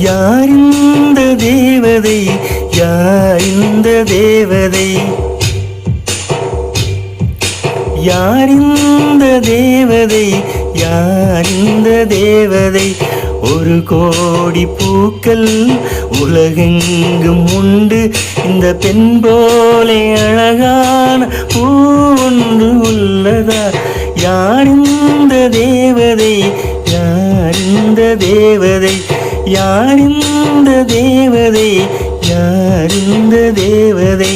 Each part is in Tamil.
யார் இந்த தேவதை? யார் இந்த தேவதை? யார் இந்த தேவதை? யார் இந்த தேவதை? ஒரு கோடி பூக்கள் உலகெங்கும் உண்டு, இந்த பெண் போலே அழகான பூ ஒன்று உள்ளதா? யார் இந்த தேவதை? யார் இந்த தேவதை? யார் இந்த தேவதை? யார் இந்த தேவதை?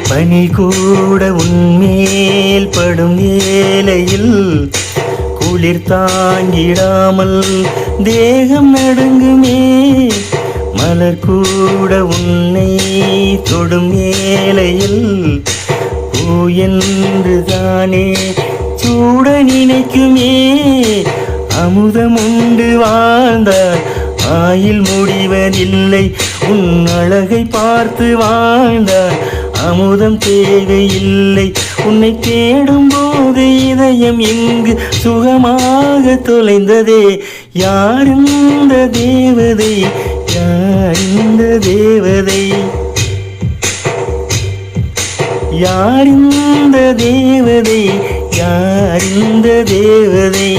பனி கூட உன்மேல் படும் வேளையில் குளிர் தாங்கிடாமல் தேகம் நடுங்குமே. மலர் கூட உன்னை தொடும் வேளையில் பூ என்று தானே சூட நினைக்குமே. அமுதம் உண்டு வாழ்ந்தால் ஆயில் முடிவதில்லை, உன் அழகை பார்த்து வாழ்ந்தால் அமுதம் தேவையில்லை. உன்னை தேடும் போது இதயம் எங்கு சுகமாக தொலைந்ததே. யார் இந்த தேவதை? யார் இந்த தேவதை? யார் இந்த தேவதை? யார் இந்த தேவதை?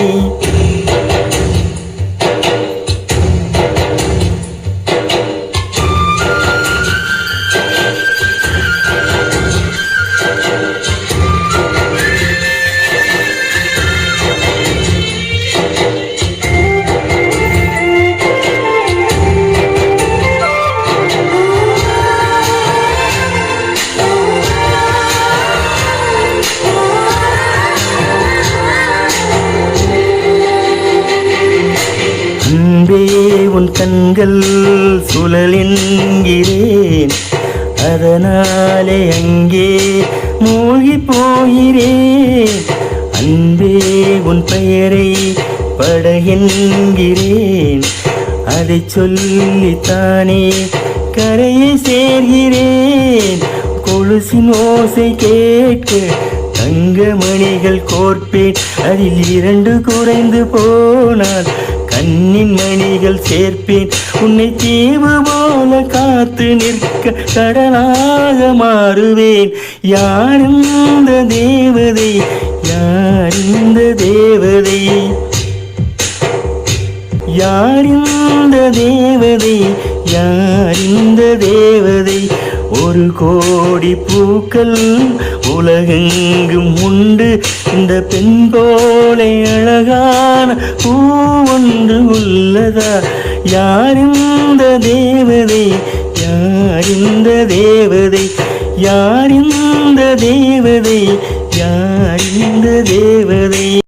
அன்பே உன் கண்கள் சுழல் என்கிறேன், அதனாலே அங்கே மூழ்கி போகிறேன். அன்பே உன் பெயரை படகென்கிறேன், அதை சொல்லித்தானே கரையை சேர்கிறேன். கொலுசின் ஓசை கேட்க தங்கமணிகள் கோர்ப்பேன், அதில் 2 குறைந்து போனால் கண்ணின் மணிகள் சேர்ப்பேன். உன்னை தீவு போல காத்து நிற்க கடலாக மாறுவேன். யார் இந்த தேவதை? யார் இந்த தேவதை? யார் இந்த தேவதை? யார் இந்த தேவதை? ஒரு கோடி பூக்கள் உலகெங்கும் உண்டு, இந்த பெண் போலே அழகான பூ ஒன்று உள்ளதா? யார் இந்த தேவதை? யார் இந்த தேவதை? யார் இந்த தேவதை? யார் இந்த தேவதை?